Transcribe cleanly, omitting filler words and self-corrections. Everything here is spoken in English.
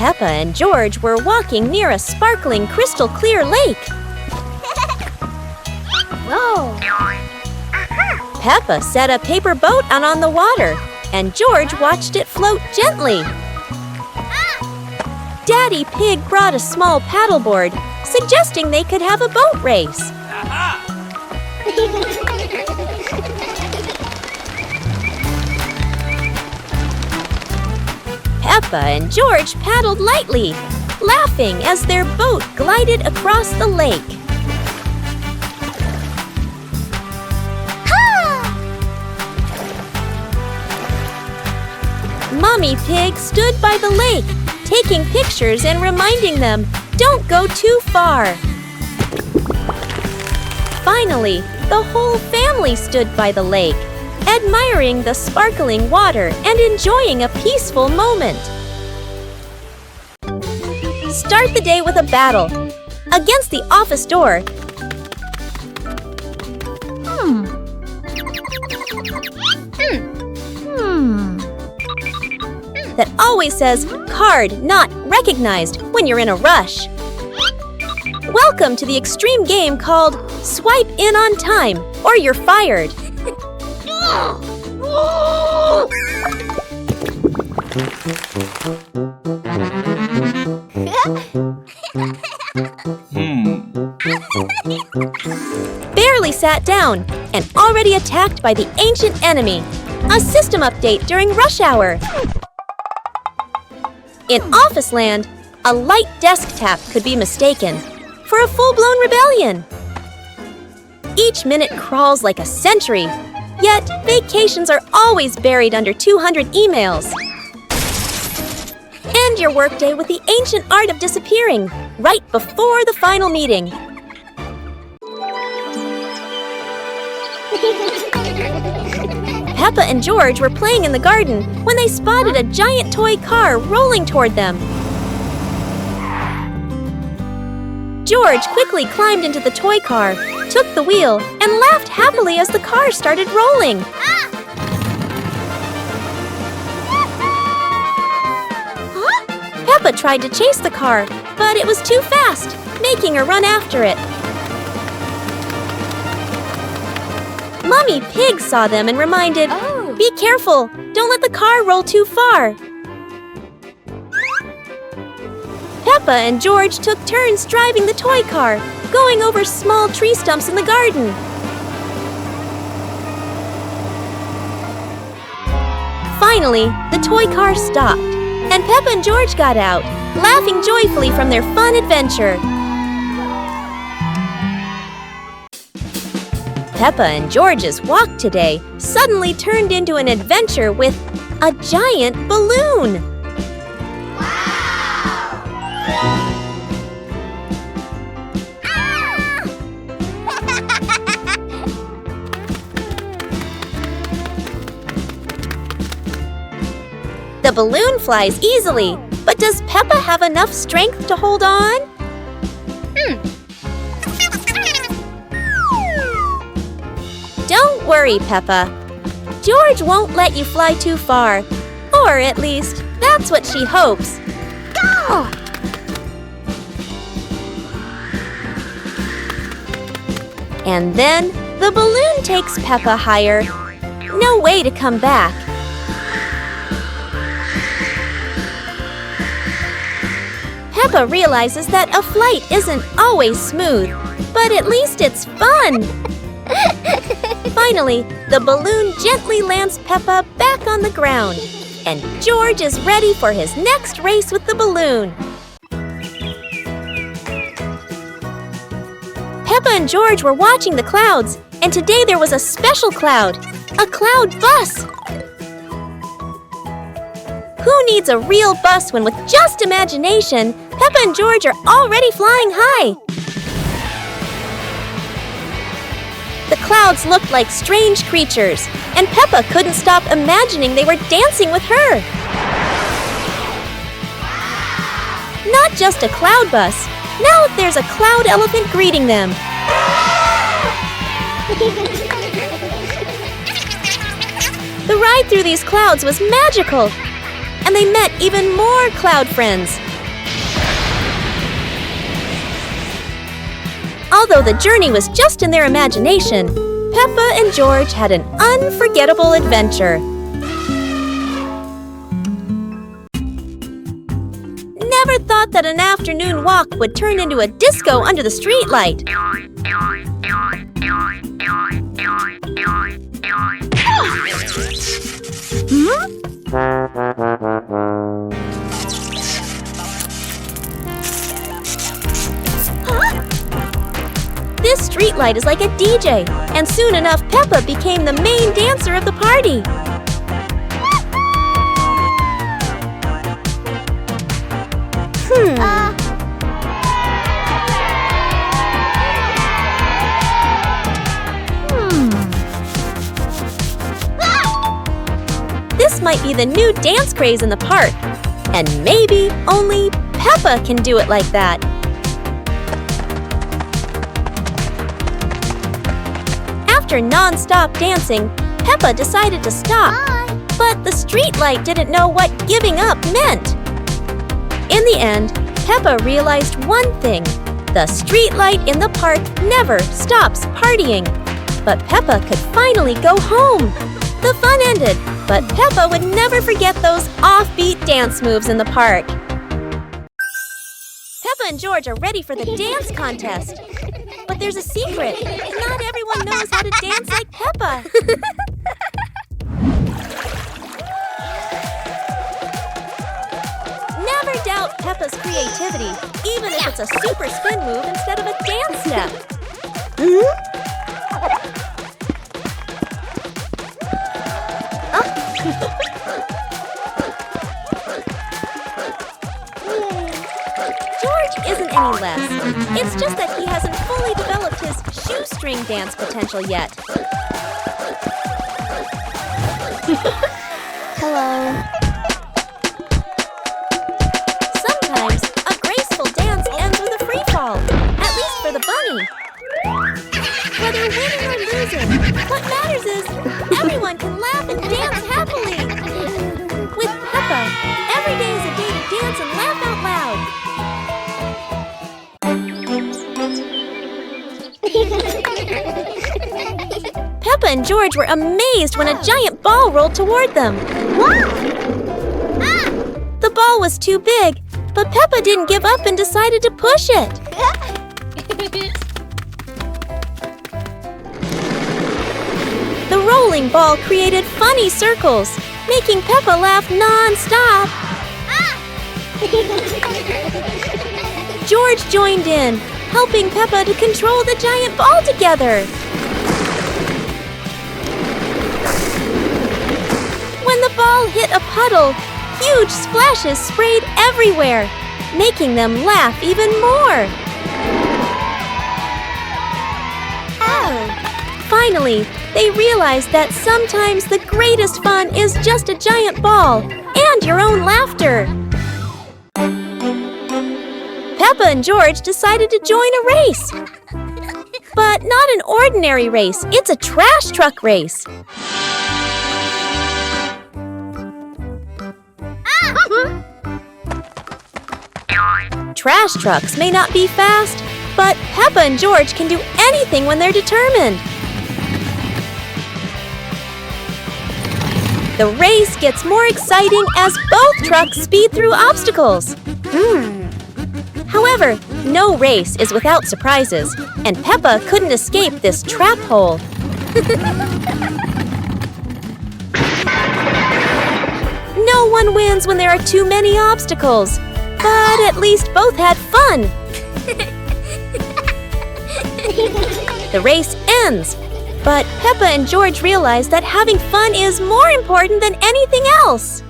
Peppa and George were walking near a sparkling crystal-clear lake. Whoa! Peppa set a paper boat out on the water, and George watched it float gently. Daddy Pig brought a small paddleboard, suggesting they could have a boat race. Peppa and George paddled lightly, laughing as their boat glided across the lake. Mommy Pig stood by the lake, taking pictures and reminding them, "Don't go too far." Finally, the whole family stood by the lake, admiring the sparkling water and enjoying a peaceful moment. Start the day with a battle. Against the office door. That always says, "Card not recognized," when you're in a rush. Welcome to the extreme game called Swipe In on Time, or you're fired. Barely sat down and already attacked by the ancient enemy. A system update during rush hour. In Office Land, a light desk tap could be mistaken for a full-blown rebellion. Each minute crawls like a century, yet vacations are always buried under 200 emails. End your workday with the ancient art of disappearing, right before the final meeting. Peppa and George were playing in the garden when they spotted a giant toy car rolling toward them. George quickly climbed into the toy car, took the wheel, and laughed happily as the car started rolling. Peppa tried to chase the car, but it was too fast, making her run after it. Mommy Pig saw them and reminded, "Be careful, don't let the car roll too far." Peppa and George took turns driving the toy car, going over small tree stumps in the garden. Finally, the toy car stopped, and Peppa and George got out, laughing joyfully from their fun adventure. Peppa and George's walk today suddenly turned into an adventure with a giant balloon. The balloon flies easily, but does Peppa have enough strength to hold on? Don't worry, Peppa. George won't let you fly too far. Or at least, that's what she hopes. Go! And then, the balloon takes Peppa higher. No way to come back. Peppa realizes that a flight isn't always smooth, but at least it's fun. Finally, the balloon gently lands Peppa back on the ground, and George is ready for his next race with the balloon. Peppa and George were watching the clouds, and today there was a special cloud, a cloud bus. Who needs a real bus when with just imagination, Peppa and George are already flying high? The clouds looked like strange creatures, and Peppa couldn't stop imagining they were dancing with her. Not just a cloud bus. Now there's a cloud elephant greeting them. The ride through these clouds was magical, and they met even more cloud friends, Although the journey was just in their imagination, Peppa and George had an unforgettable adventure. Never thought that an afternoon walk would turn into a disco under the streetlight. This streetlight is like a DJ, and soon enough Peppa became the main dancer of the party. This might be the new dance craze in the park, and maybe only Peppa can do it like that. After non-stop dancing, Peppa decided to stop. But the streetlight didn't know what giving up meant. In the end, Peppa realized one thing. The streetlight in the park never stops partying. But Peppa could finally go home. The fun ended, but Peppa would never forget those offbeat dance moves in the park. Peppa and George are ready for the dance contest. But there's a secret. Not everyone knows how to dance like Peppa. Never doubt Peppa's creativity, even if it's a super spin move instead of a dance step. George isn't any less. It's just that he hasn't fully developed his shoestring dance potential yet. Hello. Sometimes a graceful dance ends with a free fall, at least for the bunny. Whether winning or losing, what matters is everyone can laugh and dance happily. With Peppa, every day is a day to dance and laugh out loud. Peppa and George were amazed when a giant ball rolled toward them. The ball was too big, but Peppa didn't give up and decided to push it. The rolling ball created funny circles, making Peppa laugh non-stop. George joined in, helping Peppa to control the giant ball together. When the ball hit a puddle, huge splashes sprayed everywhere, making them laugh even more. Finally, they realized that sometimes the greatest fun is just a giant ball and your own laughter. Peppa and George decided to join a race. But not an ordinary race, it's a trash truck race. Trash trucks may not be fast, but Peppa and George can do anything when they're determined. The race gets more exciting as both trucks speed through obstacles. However, no race is without surprises, and Peppa couldn't escape this trap hole. No one wins when there are too many obstacles, but at least both had fun. The race ends, but Peppa and George realize that having fun is more important than anything else.